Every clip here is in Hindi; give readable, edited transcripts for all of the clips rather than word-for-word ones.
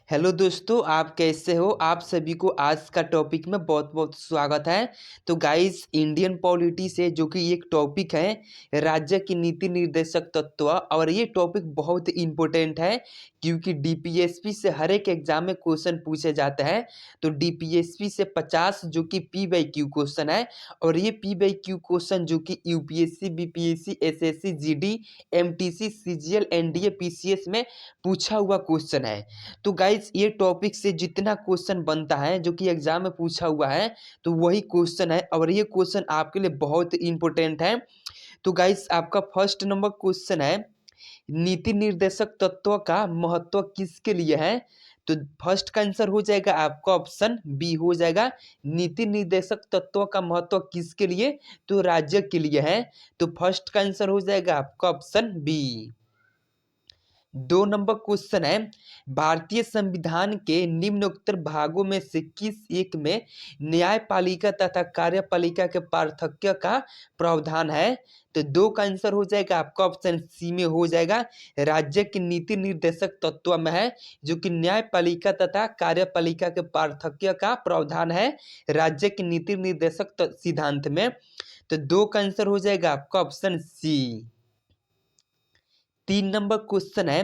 हेलो दोस्तों, आप कैसे हो। आप सभी को आज का टॉपिक में बहुत बहुत स्वागत है। तो गाइस, इंडियन पॉलिटी से जो कि एक टॉपिक है राज्य की नीति निर्देशक तत्व, और ये टॉपिक बहुत इम्पोर्टेंट है क्योंकि डीपीएसपी से हर एक एग्जाम में क्वेश्चन पूछे जाते हैं। तो डीपीएसपी से 50 जो कि पी/क्यू क्वेश्चन है, और ये पी/क्यू क्वेश्चन जो कि UPSC, BPSC, SSC, GD, MTC, CGL, NDA, PCS में पूछा हुआ क्वेश्चन है। तो गाइज, ये टॉपिक से जितना क्वेश्चन बनता है जो कि एग्जाम में पूछा हुआ है, तो वही क्वेश्चन है, और ये क्वेश्चन आपके लिए बहुत इंपॉर्टेंट है। तो गाइज, आपका फर्स्ट नंबर क्वेश्चन है, नीति निर्देशक तत्व का महत्व किसके लिए है। तो फर्स्ट का आंसर हो जाएगा आपका ऑप्शन बी हो जाएगा। नीति निर्देशक तत्व का महत्व किसके लिए, तो राज्य के लिए है। तो फर्स्ट का आंसर हो जाएगा आपका ऑप्शन बी। 2 नंबर क्वेश्चन है, भारतीय संविधान के निम्नोक्त भागों में से किस एक में न्यायपालिका तथा कार्यपालिका के पार्थक्य का प्रावधान है। तो 2 का आंसर हो जाएगा आपका ऑप्शन सी में हो जाएगा। राज्य की नीति निर्देशक तत्व में है जो कि न्यायपालिका तथा कार्यपालिका के पार्थक्य का प्रावधान है राज्य की नीति निर्देशक सिद्धांत में। तो 2 का आंसर हो जाएगा आपका ऑप्शन सी। 3 नंबर क्वेश्चन है,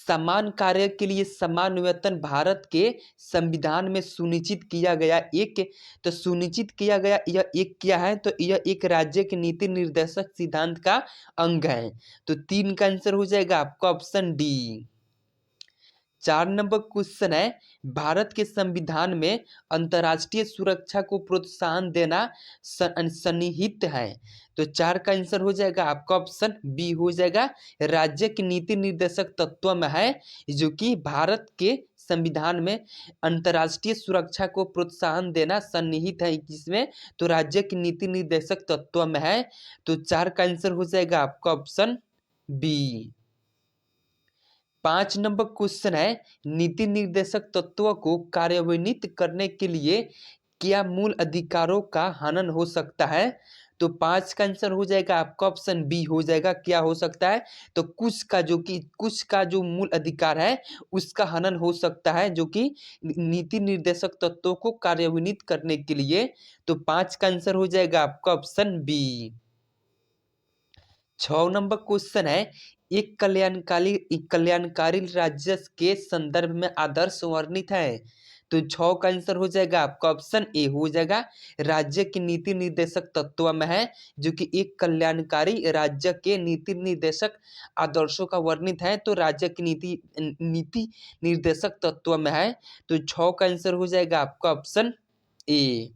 समान कार्य के लिए समान वेतन भारत के संविधान में सुनिश्चित किया गया एक। तो सुनिश्चित किया गया यह एक क्या है, तो यह एक राज्य के नीति निर्देशक सिद्धांत का अंग है। तो 3 का आंसर हो जाएगा आपका ऑप्शन डी। 4 नंबर क्वेश्चन है, भारत के संविधान में अंतर्राष्ट्रीय सुरक्षा को प्रोत्साहन देना सन्निहित है। तो 4 का आंसर हो जाएगा आपका ऑप्शन बी हो जाएगा। राज्य की नीति निर्देशक तत्व में है जो कि भारत के संविधान में अंतर्राष्ट्रीय सुरक्षा को प्रोत्साहन देना सन्निहित है किसमें, तो राज्य की नीति निर्देशक तत्व में है। तो 4 का आंसर हो जाएगा आपका ऑप्शन बी। 5 नंबर क्वेश्चन है, नीति निर्देशक तत्व को कार्यान्वित करने के लिए क्या मूल अधिकारों का हनन हो सकता है। तो 5 का आंसर हो जाएगा आपका ऑप्शन बी हो जाएगा। क्या हो सकता है, तो कुछ का जो मूल अधिकार है उसका हनन हो सकता है जो कि नीति निर्देशक तत्वों को कार्यान्वित करने के लिए। तो 5 का आंसर हो जाएगा आपका ऑप्शन बी। 6 नंबर क्वेश्चन है, एक कल्याणकारी राज्य के संदर्भ में आदर्श वर्णित है। तो 6 का आंसर हो जाएगा आपका ऑप्शन ए हो जाएगा। राज्य की नीति निर्देशक तत्व में है जो कि एक कल्याणकारी राज्य के नीति निर्देशक आदर्शों का वर्णित है। तो राज्य की नीति निर्देशक तत्व में है। तो 6 का आंसर हो जाएगा आपका ऑप्शन ए।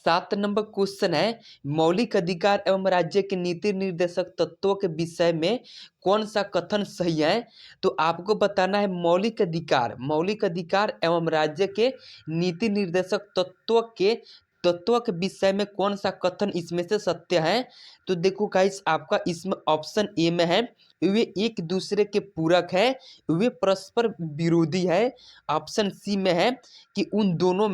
7 नंबर क्वेश्चन है, मौलिक अधिकार एवं राज्य के नीति निर्देशक तत्वों के विषय में कौन सा कथन सही है। तो आपको बताना है मौलिक अधिकार एवं राज्य के नीति निर्देशक तत्व के विषय में कौन सा कथन इसमें से सत्य है। तो देखो गाइस, आपका इसमें ऑप्शन ए में है वे एक दूसरे के पूरक है, वे परस्पर विरोधी है। ऑप्शन सी में है कि उन दोनों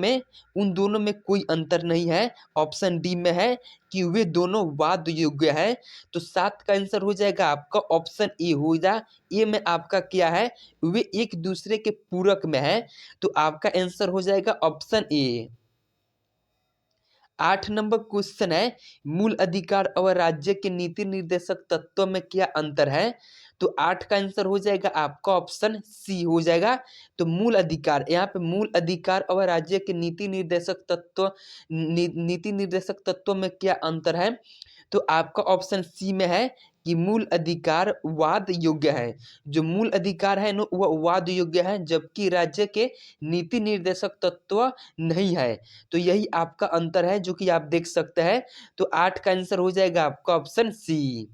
में कोई अंतर नहीं है। ऑप्शन डी में है कि वे दोनों वाद योग्य है। तो 7 का आंसर हो जाएगा आपका ऑप्शन ए हो जा। ए में आपका क्या है, वे एक दूसरे के पूरक में है। तो आपका आंसर हो जाएगा ऑप्शन ए। 8 नंबर क्वेश्चन है, मूल अधिकार और राज्य के नीति निर्देशक तत्व में क्या अंतर है। तो 8 का आंसर हो जाएगा आपका ऑप्शन सी हो जाएगा। तो मूल अधिकार, यहाँ पे मूल अधिकार और राज्य के नीति निर्देशक तत्व में क्या अंतर है। तो आपका ऑप्शन सी में है कि मूल अधिकार वाद योग्य है। जो मूल अधिकार है ना वह वाद योग्य है, जबकि राज्य के नीति निर्देशक तत्व नहीं है। तो यही आपका अंतर है जो कि आप देख सकते हैं। तो 8 का आंसर हो जाएगा आपका ऑप्शन सी।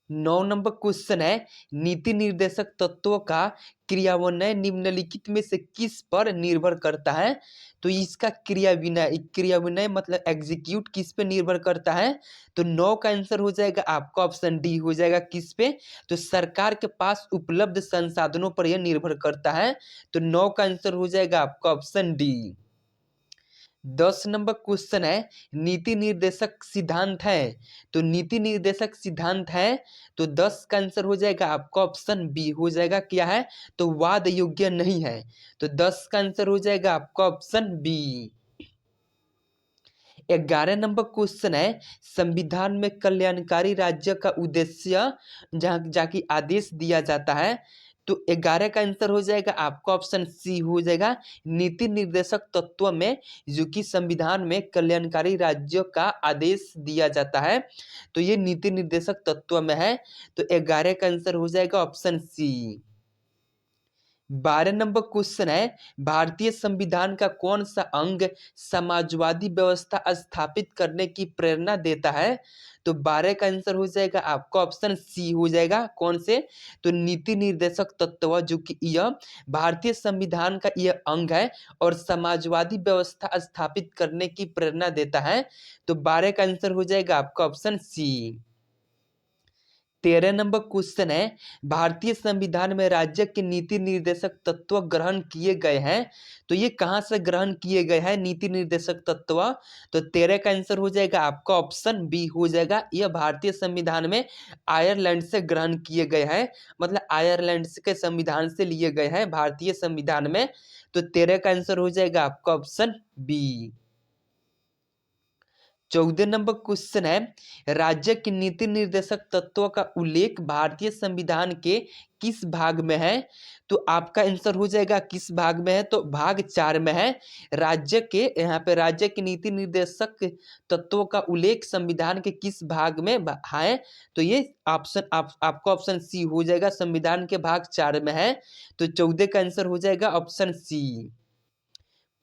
9 नंबर क्वेश्चन है, नीति निर्देशक तत्वों का क्रियान्वयन निम्नलिखित में से किस पर निर्भर करता है। तो इसका क्रियान्वयन मतलब एग्जीक्यूट किस पे निर्भर करता है। तो 9 का आंसर हो जाएगा आपका ऑप्शन डी हो जाएगा। किस पे, तो सरकार के पास उपलब्ध संसाधनों पर यह निर्भर करता है। तो 9 का आंसर हो जाएगा आपका ऑप्शन डी। 10 नंबर क्वेश्चन है, नीति निर्देशक सिद्धांत है। तो नीति निर्देशक सिद्धांत है, तो 10 का आंसर हो जाएगा आपका ऑप्शन बी हो जाएगा, क्या है तो वाद योग्य नहीं है। तो 10 का आंसर हो जाएगा आपका ऑप्शन बी। 11 नंबर क्वेश्चन है, संविधान में कल्याणकारी राज्य का उद्देश्य जहाँ जाकि आदेश दिया जाता है। तो 11 का आंसर हो जाएगा आपका ऑप्शन सी हो जाएगा, नीति निर्देशक तत्व में जो कि संविधान में कल्याणकारी राज्यों का आदेश दिया जाता है, तो ये नीति निर्देशक तत्व में है। तो 11 का आंसर हो जाएगा ऑप्शन सी। 12 नंबर क्वेश्चन है, भारतीय संविधान का कौन सा अंग समाजवादी व्यवस्था स्थापित करने की प्रेरणा देता है। तो 12 का आंसर हो जाएगा आपका ऑप्शन सी हो जाएगा, कौन से तो नीति निर्देशक तत्व जो कि यह भारतीय संविधान का यह अंग है और समाजवादी व्यवस्था स्थापित करने की प्रेरणा देता है। तो 12 का आंसर हो जाएगा आपका ऑप्शन सी। 13 नंबर क्वेश्चन है, भारतीय संविधान में राज्य के नीति निर्देशक तत्व ग्रहण किए गए हैं। तो ये कहाँ से ग्रहण किए गए हैं नीति निर्देशक तत्व। तो 13 का आंसर हो जाएगा आपका ऑप्शन बी हो जाएगा, यह भारतीय संविधान में आयरलैंड से ग्रहण किए गए हैं, मतलब आयरलैंड के संविधान से लिए गए हैं भारतीय संविधान में। तो 13 का आंसर हो जाएगा आपका ऑप्शन बी। 14 नंबर क्वेश्चन है, राज्य की नीति निर्देशक तत्वों का उल्लेख भारतीय संविधान के किस भाग में है। तो आपका आंसर हो जाएगा किस भाग में है, तो भाग 4 में है। राज्य के यहाँ पे राज्य की नीति निर्देशक तत्वों का उल्लेख संविधान के किस भाग में है। तो ये ऑप्शन आपका ऑप्शन सी हो जाएगा, संविधान के भाग 4 में है। तो 14 का आंसर हो जाएगा ऑप्शन सी।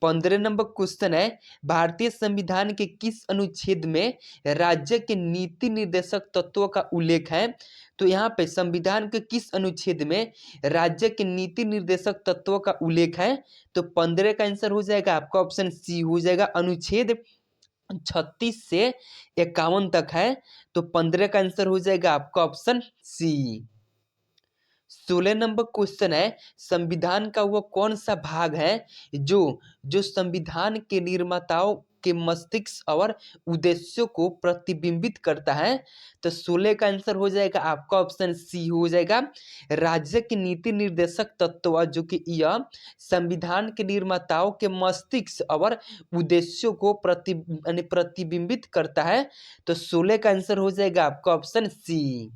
15 नंबर क्वेश्चन है, भारतीय संविधान के किस अनुच्छेद में राज्य के नीति निर्देशक तत्वों का उल्लेख है। तो यहाँ पे संविधान के किस अनुच्छेद में राज्य के नीति निर्देशक तत्वों का उल्लेख है। तो 15 का आंसर हो जाएगा आपका ऑप्शन सी हो जाएगा, अनुच्छेद 36 से 51 तक है। तो 15 का आंसर हो जाएगा आपका ऑप्शन सी। 16 नंबर क्वेश्चन है, संविधान का वो कौन सा भाग है जो जो संविधान के निर्माताओं के मस्तिष्क और उद्देश्यों को प्रतिबिंबित करता है। तो 16 का आंसर हो जाएगा आपका ऑप्शन सी हो जाएगा, राज्य के नीति निर्देशक तत्व जो कि यह संविधान के निर्माताओं के मस्तिष्क और उद्देश्यों को प्रतिबिंबित करता है। तो 16 का आंसर हो जाएगा आपका ऑप्शन सी।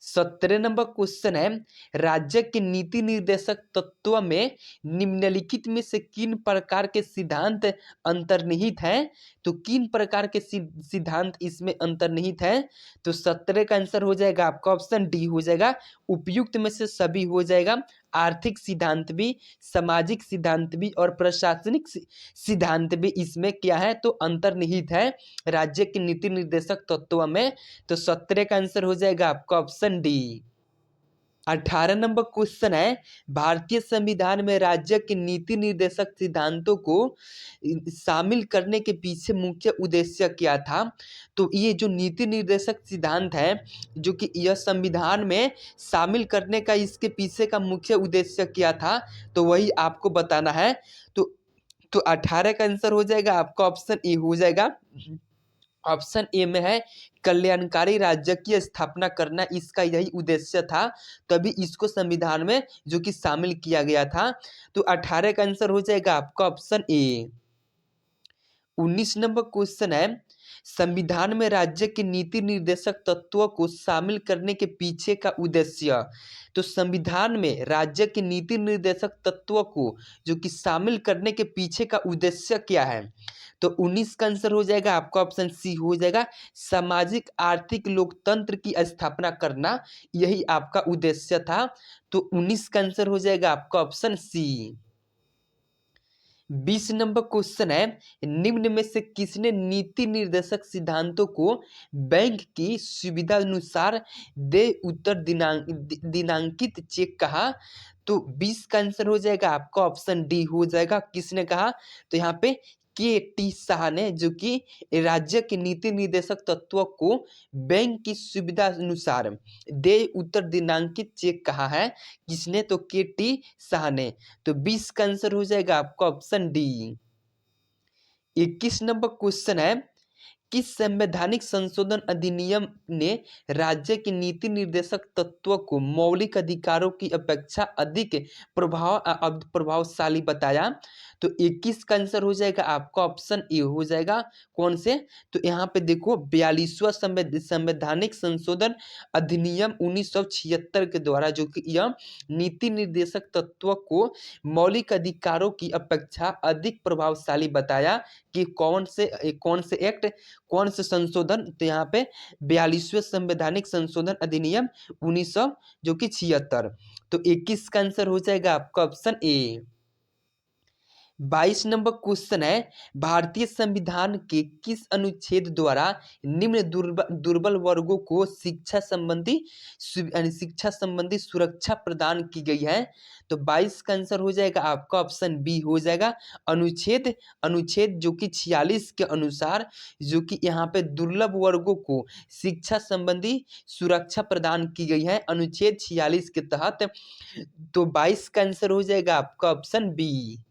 17 नंबर क्वेश्चन है, राज्य के नीति निर्देशक तत्व में निम्नलिखित में से किन प्रकार के सिद्धांत अंतर्निहित हैं। तो किन प्रकार के सिद्धांत इसमें अंतर्निहित हैं। तो 17 का आंसर हो जाएगा आपका ऑप्शन डी हो जाएगा, उपयुक्त में से सभी हो जाएगा। आर्थिक सिद्धांत भी, सामाजिक सिद्धांत भी और प्रशासनिक सिद्धांत भी इसमें क्या है तो अंतर्निहित है राज्य के नीति निर्देशक तत्व में। तो 17 का आंसर हो जाएगा आपका ऑप्शन डी। 18 नंबर क्वेश्चन है, भारतीय संविधान में राज्य के नीति निर्देशक सिद्धांतों को शामिल करने के पीछे मुख्य उद्देश्य क्या था। तो ये जो नीति निर्देशक सिद्धांत है जो कि यह संविधान में शामिल करने का इसके पीछे का मुख्य उद्देश्य क्या था, तो वही आपको बताना है। तो 18 का आंसर हो जाएगा आपका ऑप्शन ए हो जाएगा, ऑप्शन ए में है कल्याणकारी राज्य की स्थापना करना, इसका यही उद्देश्य था, तभी इसको संविधान में जो कि शामिल किया गया था। तो 18 का आंसर हो जाएगा आपका ऑप्शन ए। 19 नंबर क्वेश्चन है, संविधान में राज्य के नीति निर्देशक तत्वों को शामिल करने के पीछे का उद्देश्य। तो संविधान में राज्य के नीति निर्देशक तत्वों को जो कि शामिल करने के पीछे का उद्देश्य क्या है। तो 19 का आंसर हो जाएगा आपका ऑप्शन सी हो जाएगा, सामाजिक आर्थिक लोकतंत्र की स्थापना करना, यही आपका उद्देश्य था। तो 19 का आंसर हो जाएगा आपका ऑप्शन सी। 20 नंबर क्वेश्चन है, निम्न में से किसने नीति निर्देशक सिद्धांतों को बैंक की सुविधा अनुसार दे उत्तर दिनांकित चेक कहा। तो 20 का आंसर हो जाएगा आपका ऑप्शन डी हो जाएगा, किसने कहा तो यहाँ पे के टी शाह ने जो कि राज्य के नीति निर्देशक तत्वों को बैंक की सुविधा अनुसार दे उत्तर दिनांकित चेक कहा है, किसने तो के टी शाह ने। तो 20 का आंसर हो जाएगा आपका ऑप्शन डी। 21 नंबर क्वेश्चन है, किस संवैधानिक संशोधन अधिनियम ने राज्य के नीति निर्देशक तत्वों को मौलिक अधिकारों की अपेक्षा अधिक प्रभावशाली बताया? तो 21 का आंसर हो जाएगा आपका ऑप्शन ए हो जाएगा। कौन से? तो यहाँ पे देखो 42वां संवैधानिक संशोधन अधिनियम 1976 के द्वारा जो कि यह नीति निर्देशक तत्वों को मौलिक अधिकारों की अपेक्षा अधिक प्रभावशाली बताया कि कौन से एक्ट, कौन से संशोधन? तो यहाँ पे 42वें संवैधानिक संशोधन अधिनियम 1900 जो कि 76। तो 21 का आंसर हो जाएगा आपका ऑप्शन ए। 22 नंबर क्वेश्चन है, भारतीय संविधान के किस अनुच्छेद द्वारा निम्न दुर्बल वर्गों को शिक्षा संबंधी सुरक्षा प्रदान की गई है? तो 22 का आंसर हो जाएगा आपका ऑप्शन बी हो जाएगा। अनुच्छेद जो कि 46 के अनुसार जो कि यहाँ पे दुर्लभ वर्गों को शिक्षा संबंधी सुरक्षा प्रदान की गई है अनुच्छेद 46 के तहत। तो 22 का आंसर हो जाएगा आपका ऑप्शन बी।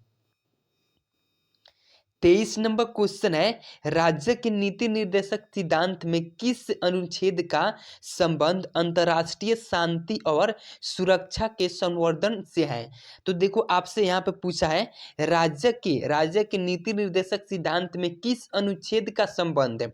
23 नंबर क्वेश्चन है, राज्य के नीति निर्देशक सिद्धांत में किस अनुच्छेद का संबंध अंतर्राष्ट्रीय शांति और सुरक्षा के संवर्धन से है? तो देखो आपसे यहाँ पे पूछा है राज्य के नीति निर्देशक सिद्धांत में किस अनुच्छेद का संबंध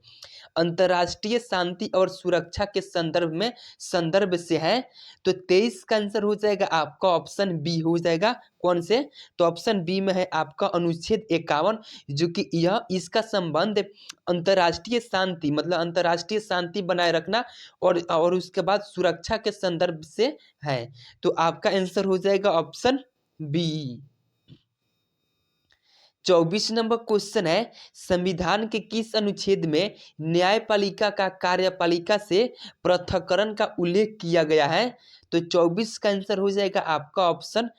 अंतर्राष्ट्रीय शांति और सुरक्षा के संदर्भ से है? तो 23 का आंसर हो जाएगा आपका ऑप्शन बी हो जाएगा। कौन से? तो ऑप्शन बी में है आपका अनुच्छेद 51 जो कि यह इसका संबंध अंतर्राष्ट्रीय शांति मतलब अंतर्राष्ट्रीय शांति बनाए रखना और उसके बाद सुरक्षा के संदर्भ से है। तो आपका आंसर हो जाएगा ऑप्शन बी। 24 नंबर क्वेश्चन है, संविधान के किस अनुच्छेद में न्यायपालिका का कार्यपालिका से पृथक्करण का उल्लेख किया गया है? तो 24 का आंसर हो जाएगा आपका ऑप्शन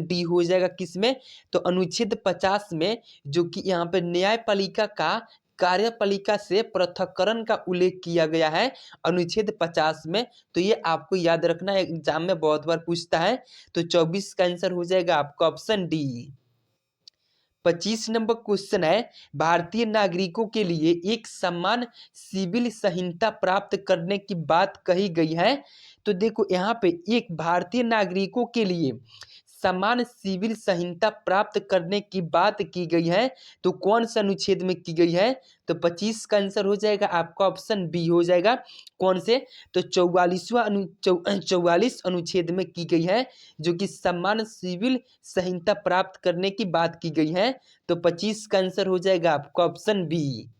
डी हो जाएगा। किसमें? तो अनुच्छेद 50 में जो कि यहाँ पे न्यायपालिका का कार्यपालिका से पृथक्करण का उल्लेख किया गया है अनुच्छेद 50 में। तो ये आपको याद रखना, एग्जाम में बहुत बार पूछता है। तो 24 का आंसर हो जाएगा आपका ऑप्शन डी। 25 नंबर क्वेश्चन है, भारतीय नागरिकों के लिए एक समान सिविल संहिता प्राप्त करने की बात कही गई है। तो देखो यहाँ पे एक भारतीय नागरिकों के लिए समान सिविल संहिता प्राप्त करने की बात की गई है। तो कौन सा अनुच्छेद में की गई है? तो 25 का आंसर हो जाएगा आपका ऑप्शन बी हो जाएगा। कौन से? तो 44 अनुच्छेद में की गई है जो कि समान सिविल संहिता प्राप्त करने की बात की गई है। तो 25 का आंसर हो जाएगा आपका ऑप्शन बी।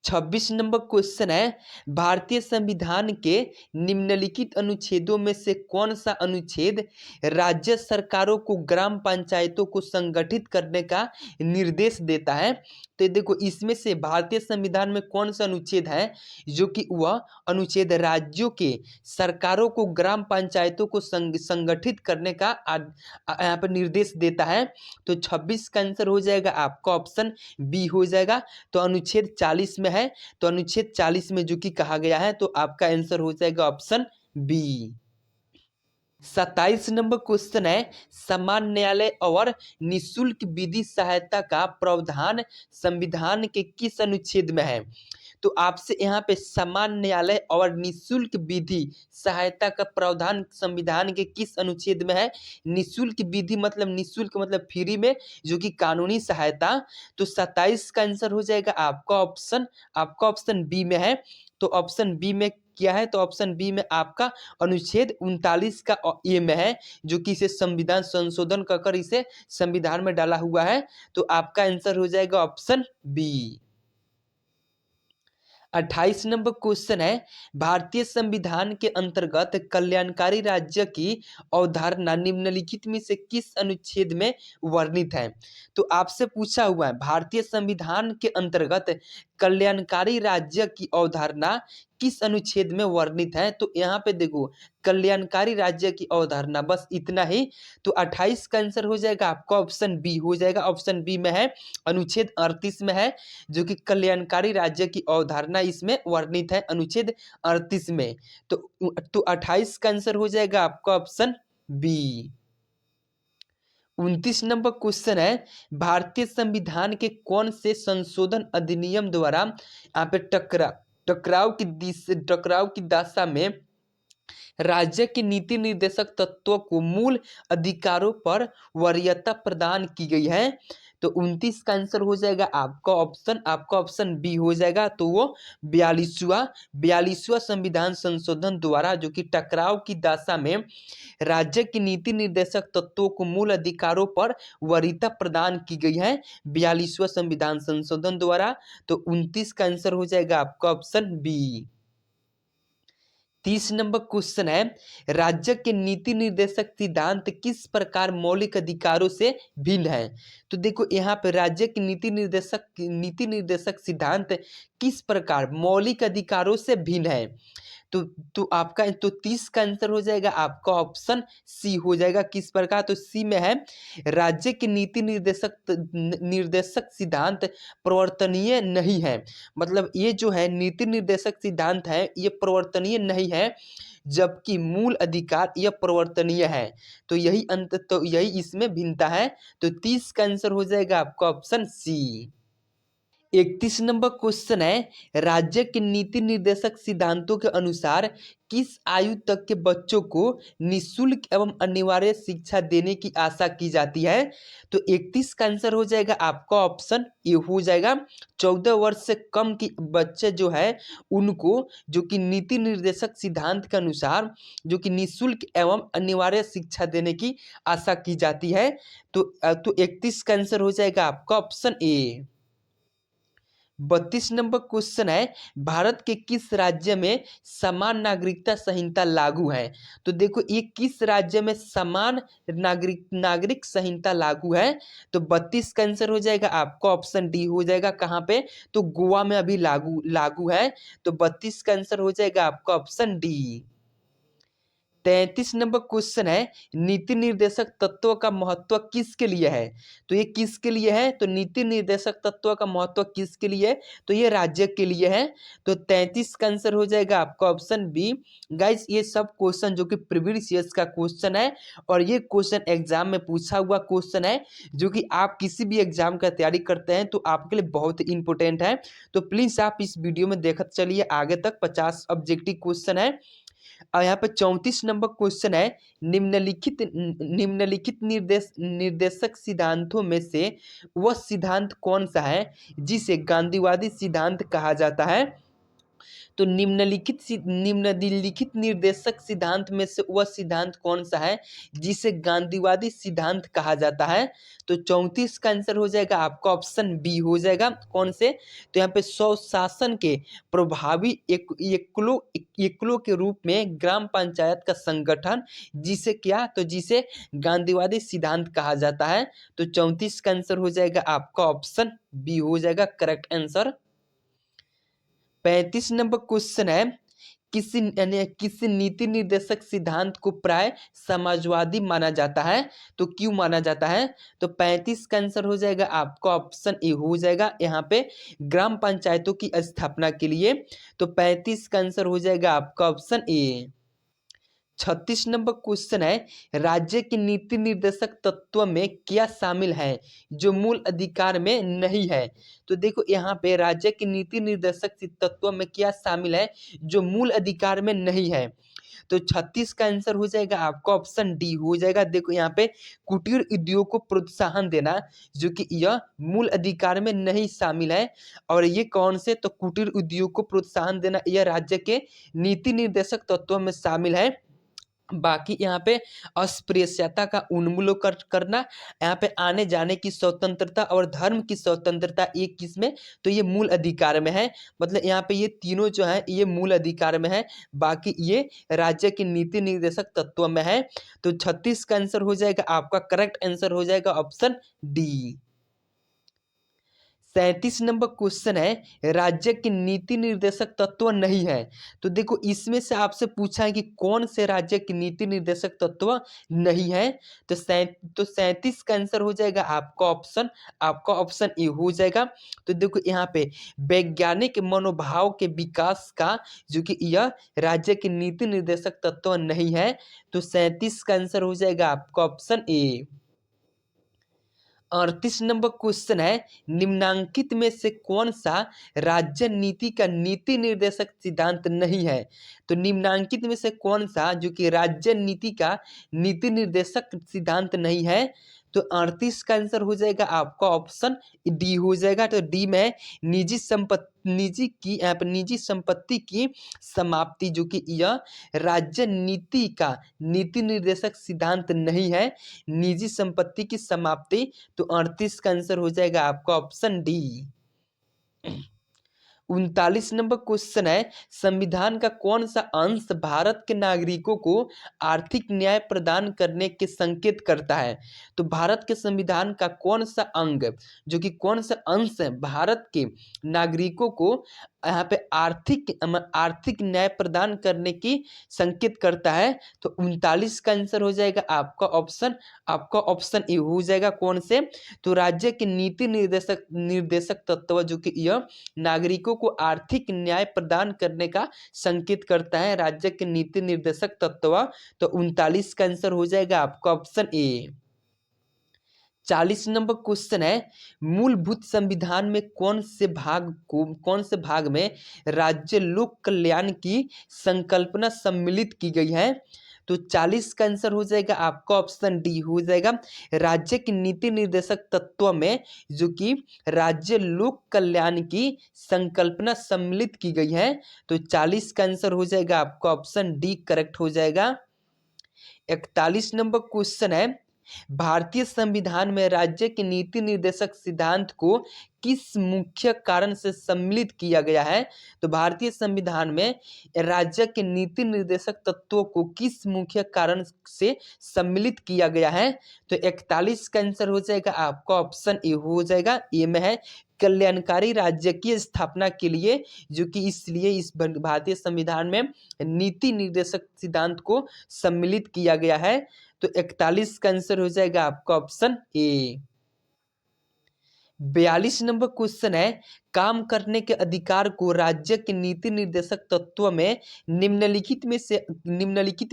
26 नंबर क्वेश्चन है, भारतीय संविधान के निम्नलिखित अनुच्छेदों में से कौन सा अनुच्छेद राज्य सरकारों को ग्राम पंचायतों को संगठित करने का निर्देश देता है? तो देखो इसमें से भारतीय संविधान में कौन सा अनुच्छेद है जो कि वह अनुच्छेद राज्यों के सरकारों को ग्राम पंचायतों को संगठित करने का यहाँ पर निर्देश देता है? तो 26 का आंसर हो जाएगा आपका ऑप्शन बी हो जाएगा। तो अनुच्छेद 40 में है, तो अनुच्छेद 40 में जो कि कहा गया है, तो आपका आंसर हो जाएगा ऑप्शन बी। 27 नंबर क्वेश्चन है, समान न्यायालय और निःशुल्क विधि सहायता का प्रावधान संविधान के किस अनुच्छेद में है? तो आपसे यहाँ पे समान न्यायालय और निःशुल्क विधि सहायता का प्रावधान संविधान के किस अनुच्छेद में है? निःशुल्क विधि मतलब निःशुल्क मतलब फ्री में जो कि कानूनी सहायता। तो 27 का आंसर हो जाएगा आपका ऑप्शन बी में है। तो ऑप्शन बी में क्या है? तो ऑप्शन बी में आपका अनुच्छेद 39 का ए में है जो कि इसे संविधान संशोधन कर इसे संविधान में डाला हुआ है। तो आपका आंसर हो जाएगा ऑप्शन बी। 28 नंबर क्वेश्चन है, भारतीय संविधान के अंतर्गत कल्याणकारी राज्य की अवधारणा निम्नलिखित में से किस अनुच्छेद में वर्णित है? तो आपसे पूछा हुआ है भारतीय संविधान के अंतर्गत कल्याणकारी राज्य की अवधारणा किस अनुच्छेद में वर्णित है? तो यहाँ पे देखो कल्याणकारी राज्य की अवधारणा, बस इतना ही। तो 28 का आंसर हो जाएगा आपका ऑप्शन बी हो जाएगा। ऑप्शन बी में है अनुच्छेद 38 में है जो कि कल्याणकारी राज्य की अवधारणा इसमें वर्णित है अनुच्छेद 38 में। तो 28 का आंसर हो जाएगा आपका ऑप्शन बी। 29 नंबर क्वेश्चन है, भारतीय संविधान के कौन से संशोधन अधिनियम द्वारा यहाँ पे टकराव की दशा में राज्य की नीति निर्देशक तत्वों को मूल अधिकारों पर वरीयता प्रदान की गई है। तो 29 का आंसर हो जाएगा आपका ऑप्शन बी हो जाएगा। तो वो 42वां संविधान संशोधन द्वारा जो कि टकराव की दशा में राज्य की नीति निर्देशक तत्वों को मूल अधिकारों पर वरीयता प्रदान की गई है 42वां संविधान संशोधन द्वारा। तो 29 का आंसर हो जाएगा आपका ऑप्शन बी। 30 नंबर क्वेश्चन है, राज्य के नीति निर्देशक सिद्धांत किस प्रकार मौलिक अधिकारों से भिन्न है। तो देखो यहाँ पे राज्य के नीति निर्देशक सिद्धांत किस प्रकार मौलिक अधिकारों से भिन्न है। तो आपका 30 का आंसर हो जाएगा आपका ऑप्शन सी हो जाएगा। किस प्रकार, तो सी में है, राज्य के नीति निर्देशक सिद्धांत परिवर्तनीय नहीं है। मतलब ये जो है नीति निर्देशक सिद्धांत है ये परिवर्तनीय नहीं है, जबकि मूल अधिकार यह परिवर्तनीय है। तो यही इसमें भिन्नता है। तो 30 का आंसर हो जाएगा आपका ऑप्शन सी। 31 नंबर क्वेश्चन है, राज्य के नीति निर्देशक सिद्धांतों के अनुसार किस आयु तक के बच्चों को निःशुल्क एवं अनिवार्य शिक्षा देने की आशा की जाती है। तो 31 का आंसर हो जाएगा आपका ऑप्शन ए हो जाएगा। 14 वर्ष से कम की बच्चे जो है उनको जो कि नीति निर्देशक सिद्धांत के अनुसार जो कि निःशुल्क एवं अनिवार्य शिक्षा देने की आशा की जाती है। तो 31 का आंसर हो जाएगा आपका ऑप्शन ए। 32 नंबर क्वेश्चन है, भारत के किस राज्य में समान नागरिकता संहिता लागू है। तो देखो ये किस राज्य में समान नागरिक संहिता लागू है। तो 32 का आंसर हो जाएगा आपका ऑप्शन डी हो जाएगा। कहाँ पे, तो गोवा में अभी लागू है। तो 32 का आंसर हो जाएगा आपका ऑप्शन डी। 33 नंबर क्वेश्चन है, नीति निर्देशक तत्वों का महत्व किसके लिए है। तो ये किसके लिए है, तो नीति निर्देशक तत्वों का महत्व किसके लिए है, तो ये राज्य के लिए है। तो 33 का आंसर हो जाएगा आपका ऑप्शन बी। गाइस ये सब क्वेश्चन जो कि प्रीवियस ईयर्स का क्वेश्चन है और ये क्वेश्चन एग्जाम में पूछा हुआ क्वेश्चन है, जो कि आप किसी भी एग्जाम का तैयारी करते हैं तो आपके लिए बहुत इंपॉर्टेंट है। तो प्लीज आप इस वीडियो में देखते चलिए आगे तक। 50 ऑब्जेक्टिव क्वेश्चन है और यहाँ पे 34 नंबर क्वेश्चन है, निम्नलिखित निर्देशक सिद्धांतों में से वह सिद्धांत कौन सा है जिसे गांधीवादी सिद्धांत कहा जाता है। तो निम्नलिखित निर्देशक सिद्धांत में से वह सिद्धांत कौन सा है जिसे गांधीवादी सिद्धांत कहा जाता है। तो 34 का आंसर हो जाएगा आपका ऑप्शन बी हो जाएगा। कौन से, तो यहाँ पे स्वशासन के प्रभावी एकलों के रूप में ग्राम पंचायत का संगठन, जिसे क्या, तो जिसे गांधीवादी सिद्धांत कहा जाता है। तो 34 का आंसर हो जाएगा आपका ऑप्शन बी हो जाएगा करेक्ट आंसर। 35 नंबर क्वेश्चन है, किसी नीति निर्देशक सिद्धांत को प्राय समाजवादी माना जाता है। तो क्यों माना जाता है, तो 35 का आंसर हो जाएगा आपका ऑप्शन ए हो जाएगा। यहाँ पे ग्राम पंचायतों की स्थापना के लिए। तो 35 का आंसर हो जाएगा आपका ऑप्शन ए। 36 नंबर क्वेश्चन है, राज्य की नीति निर्देशक तत्व में क्या शामिल है जो मूल अधिकार में नहीं है। तो देखो यहाँ पे राज्य की नीति निर्देशक तत्व में क्या शामिल है जो मूल अधिकार में नहीं है। तो 36 का आंसर हो जाएगा आपका ऑप्शन डी हो जाएगा। देखो यहाँ पे कुटीर उद्योग को प्रोत्साहन देना, जो कि यह मूल अधिकार में नहीं शामिल है। और ये कौन से, तो कुटीर उद्योग को प्रोत्साहन देना यह राज्य के नीति निर्देशक तत्वों में शामिल है। बाकी यहाँ पे अस्पृश्यता का उन्मूलन करना, यहाँ पे आने जाने की स्वतंत्रता और धर्म की स्वतंत्रता एक किस्में, तो ये मूल अधिकार में है। मतलब यहाँ पे ये तीनों जो है ये मूल अधिकार में है, बाकी ये राज्य की नीति निर्देशक तत्व में है। तो 36 का आंसर हो जाएगा आपका करेक्ट आंसर हो जाएगा ऑप्शन डी। 37 नंबर क्वेश्चन है, राज्य की नीति निर्देशक तत्व नहीं है। तो देखो इसमें से आपसे पूछा है कि कौन से राज्य की नीति निर्देशक तत्व नहीं है। तो 37 का आंसर हो जाएगा आपका ऑप्शन ए हो जाएगा। तो देखो यहाँ पे वैज्ञानिक मनोभाव के विकास का जो कि यह राज्य की नीति निर्देशक तत्व नहीं है। तो 37 का आंसर हो जाएगा आपका ऑप्शन ए। 38 नंबर क्वेश्चन है, निम्नांकित में से कौन सा राज्य नीति का नीति निर्देशक सिद्धांत नहीं है। तो निम्नांकित में से कौन सा जो कि राज्य नीति का नीति निर्देशक सिद्धांत नहीं है। तो 38 का आंसर हो जाएगा आपका ऑप्शन डी हो जाएगा। तो डी में निजी संपत्ति की समाप्ति, जो कि यह राज्य नीति का नीति निर्देशक सिद्धांत नहीं है, निजी संपत्ति की समाप्ति। तो 38 का आंसर हो जाएगा आपका ऑप्शन डी। 39 नंबर क्वेश्चन है, संविधान का कौन सा अंश भारत के नागरिकों को आर्थिक न्याय प्रदान करने के संकेत करता है। तो भारत के संविधान का कौन सा अंग, जो कि कौन सा अंश भारत के नागरिकों को यहाँ पे आर्थिक न्याय प्रदान करने की संकेत करता है। तो 39 का आंसर हो जाएगा आपका ऑप्शन ए हो जाएगा। कौन से, तो राज्य के नीति निर्देशक तत्व, जो कि यह नागरिकों को आर्थिक न्याय प्रदान करने का संकेत करता है, राज्य के नीति निर्देशक तत्व। तो 39 का आंसर हो जाएगा आपका ऑप्शन ए। 40 नंबर क्वेश्चन है, मूलभूत संविधान में कौन से भाग में राज्य लोक कल्याण की संकल्पना सम्मिलित की गई है। तो 40 का आंसर हो जाएगा आपका ऑप्शन डी हो जाएगा। राज्य की नीति निर्देशक तत्व में जो कि राज्य लोक कल्याण की संकल्पना सम्मिलित की गई है। तो 40 का आंसर हो जाएगा आपका ऑप्शन डी करेक्ट हो जाएगा। 41 नंबर क्वेश्चन है, भारतीय संविधान में राज्य के नीति निर्देशक सिद्धांत को किस मुख्य कारण से सम्मिलित किया गया है। तो भारतीय संविधान में राज्य के नीति निर्देशक तत्वों को किस मुख्य कारण से सम्मिलित किया गया है। तो 41 का आंसर हो जाएगा आपका ऑप्शन ए हो जाएगा। ए में है कल्याणकारी राज्य की स्थापना के लिए, जो कि इसलिए इस भारतीय संविधान में नीति निर्देशक सिद्धांत को सम्मिलित किया गया है। तो 41 का आंसर हो जाएगा आपका ऑप्शन ए। 42 नंबर क्वेश्चन है, काम करने के अधिकार को राज्य के नीति निर्देशक तत्व में निम्नलिखित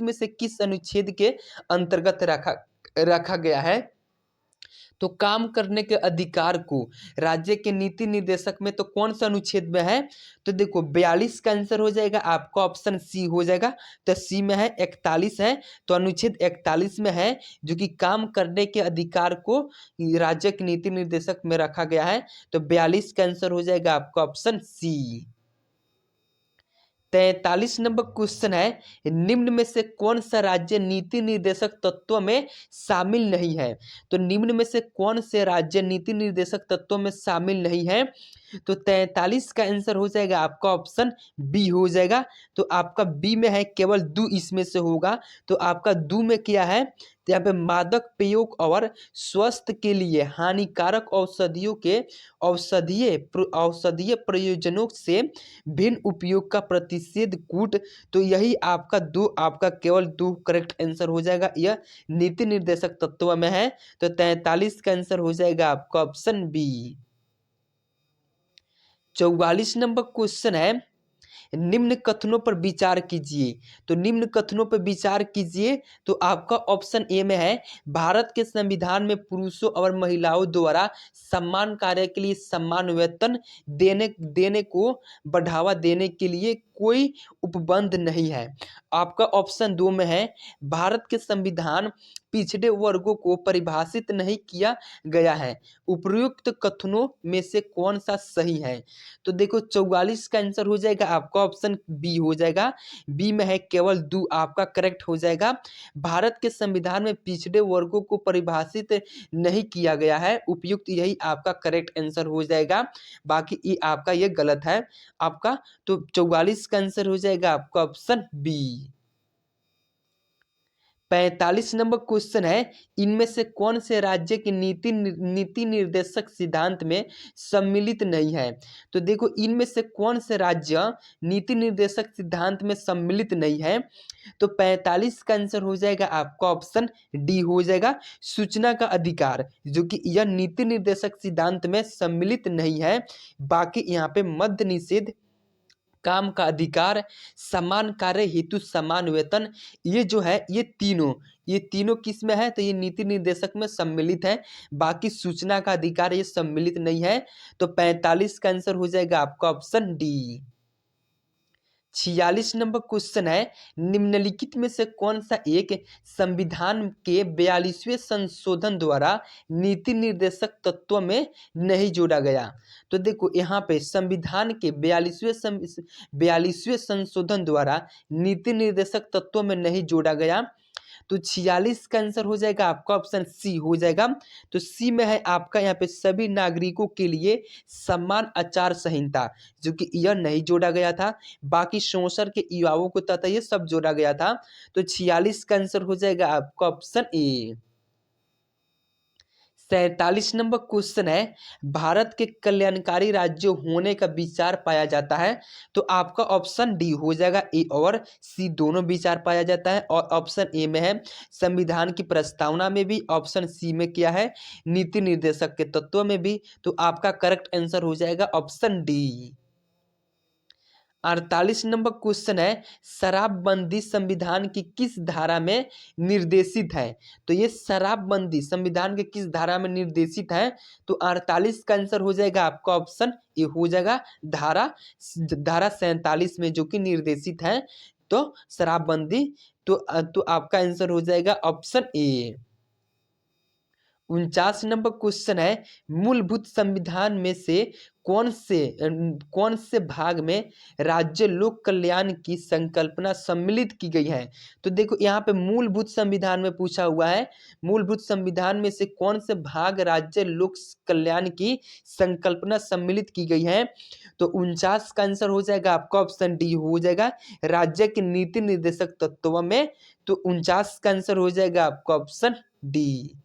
में से किस अनुच्छेद के अंतर्गत रखा गया है। तो काम करने के अधिकार को राज्य के नीति निर्देशक में तो कौन सा अनुच्छेद में है। तो देखो 42 का आंसर हो जाएगा आपका ऑप्शन सी हो जाएगा। तो सी में है 41 है, तो अनुच्छेद 41 में है, जो कि काम करने के अधिकार को राज्य के नीति निर्देशक में रखा गया है। तो 42 का आंसर हो जाएगा आपका ऑप्शन सी। 43 नंबर क्वेश्चन है, निम्न में से कौन सा राज्य नीति निर्देशक तत्व में शामिल नहीं है। तो निम्न में से कौन से राज्य नीति निर्देशक तत्व में शामिल नहीं है। तो 43 का आंसर हो जाएगा आपका ऑप्शन बी हो जाएगा। तो आपका बी में है केवल दो इसमें से होगा। तो आपका दो में क्या है, तो यहाँ पे मादक पेयों और स्वास्थ्य के लिए हानिकारक औषधियों के औषधीय प्रयोजनों से भिन्न उपयोग का प्रतिषेध कूट। तो यही आपका केवल दो करेक्ट आंसर हो जाएगा, यह नीति निर्देशक तत्व में है। तो 43 का आंसर हो जाएगा आपका ऑप्शन बी। 44 नंबर क्वेश्चन है, निम्न कथनों पर विचार कीजिए। तो निम्न कथनों पर विचार कीजिए। तो आपका ऑप्शन ए में है, भारत के संविधान में पुरुषों और महिलाओं द्वारा समान कार्य के लिए समान वेतन देने को बढ़ावा देने के लिए कोई उपबंध नहीं है। आपका ऑप्शन 2 में है, भारत के संविधान पिछड़े वर्गों को परिभाषित नहीं किया गया है। उपयुक्त कथनों में से कौन सा सही है। तो देखो 44 का आंसर हो जाएगा आपका ऑप्शन बी हो जाएगा। बी में है केवल दो आपका करेक्ट हो जाएगा। भारत के संविधान में पिछड़े वर्गों को परिभाषित नहीं किया गया है, उपयुक्त यही आपका करेक्ट आंसर हो जाएगा। बाकी ये आपका ये गलत है आपका। तो 44 का आंसर हो जाएगा आपका ऑप्शन बी। 45 नंबर क्वेश्चन है, इनमें से कौन से राज्य के नीति निर्देशक सिद्धांत में सम्मिलित नहीं है। तो देखो इनमें से कौन से राज्य नीति निर्देशक सिद्धांत में सम्मिलित नहीं है। तो 45 का आंसर हो जाएगा आपका ऑप्शन डी हो जाएगा। सूचना का अधिकार, जो कि यह नीति निर्देशक सिद्धांत में सम्मिलित नहीं है। बाकी यहाँ पे मद्य निषेध काम का अधिकार, समान कार्य हेतु समान वेतन, ये जो है ये तीनों किस में है? तो ये नीति निर्देशक में सम्मिलित है। बाकी सूचना का अधिकार ये सम्मिलित नहीं है। तो 45 का आंसर हो जाएगा आपका ऑप्शन डी। 46 नंबर क्वेश्चन है, निम्नलिखित में से कौन सा एक संविधान के 42वें संशोधन द्वारा नीति निर्देशक तत्व में नहीं जोड़ा गया? तो देखो यहाँ पे संविधान के 42वें संशोधन द्वारा नीति निर्देशक तत्व में नहीं जोड़ा गया। तो 46 का आंसर हो जाएगा आपका ऑप्शन सी हो जाएगा। तो सी में है आपका यहाँ पे सभी नागरिकों के लिए समान आचार संहिता, जो कि यह नहीं जोड़ा गया था। बाकी शोषण के युवाओं को तथा ये सब जोड़ा गया था। तो 46 का आंसर हो जाएगा आपका ऑप्शन ए। 47 नंबर क्वेश्चन है, भारत के कल्याणकारी राज्य होने का विचार पाया जाता है। तो आपका ऑप्शन डी हो जाएगा, ए और सी दोनों विचार पाया जाता है। और ऑप्शन ए में है संविधान की प्रस्तावना में भी, ऑप्शन सी में क्या है नीति निर्देशक के तत्व में भी। तो आपका करेक्ट आंसर हो जाएगा ऑप्शन डी। 48 नंबर क्वेश्चन है, शराबबंदी संविधान की किस धारा में निर्देशित है? तो ये शराबबंदी संविधान के किस धारा में निर्देशित है? तो 48 का आंसर हो जाएगा आपका ऑप्शन ए हो जाएगा, धारा 47 में, जो कि निर्देशित है। तो शराबबंदी, तो आपका आंसर हो जाएगा ऑप्शन ए। 49 नंबर क्वेश्चन है, मूलभूत संविधान में से कौन से भाग में राज्य लोक कल्याण की संकल्पना सम्मिलित की गई है? तो देखो यहाँ पे मूलभूत संविधान में पूछा हुआ है, मूलभूत संविधान में से कौन से भाग राज्य लोक कल्याण की संकल्पना सम्मिलित की गई है? तो 49 का आंसर हो जाएगा आपका ऑप्शन डी हो जाएगा, राज्य के नीति निर्देशक तत्व में। तो 49 का आंसर हो जाएगा आपका ऑप्शन डी।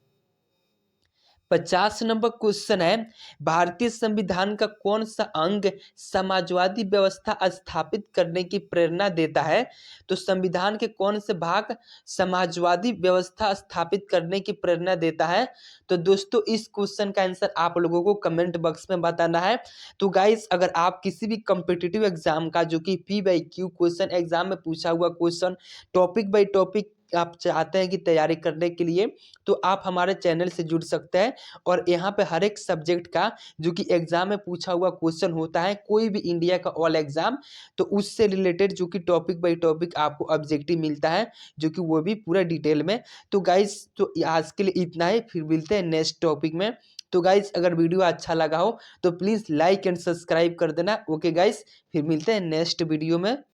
50 नंबर क्वेश्चन है, भारतीय संविधान का कौन सा अंग समाजवादी व्यवस्था स्थापित करने की प्रेरणा देता है? तो संविधान के कौन से भाग समाजवादी व्यवस्था स्थापित करने की प्रेरणा देता है? तो दोस्तों इस क्वेश्चन का आंसर आप लोगों को कमेंट बॉक्स में बताना है। तो गाइस, अगर आप किसी भी कॉम्पिटिटिव एग्जाम का, जो कि P/Q क्वेश्चन एग्जाम में पूछा हुआ क्वेश्चन टॉपिक बाय टॉपिक आप चाहते हैं कि तैयारी करने के लिए, तो आप हमारे चैनल से जुड़ सकते हैं। और यहाँ पे हर एक सब्जेक्ट का जो कि एग्जाम में पूछा हुआ क्वेश्चन होता है, कोई भी इंडिया का ऑल एग्जाम, तो उससे रिलेटेड जो कि टॉपिक बाय टॉपिक आपको ऑब्जेक्टिव मिलता है, जो कि वो भी पूरा डिटेल में। तो गाइस, तो आज के लिए इतना ही, फिर मिलते हैं नेक्स्ट टॉपिक में। तो गाइस, अगर वीडियो अच्छा लगा हो तो प्लीज़ लाइक एंड सब्सक्राइब कर देना। ओके गाइस, फिर मिलते हैं नेक्स्ट वीडियो में।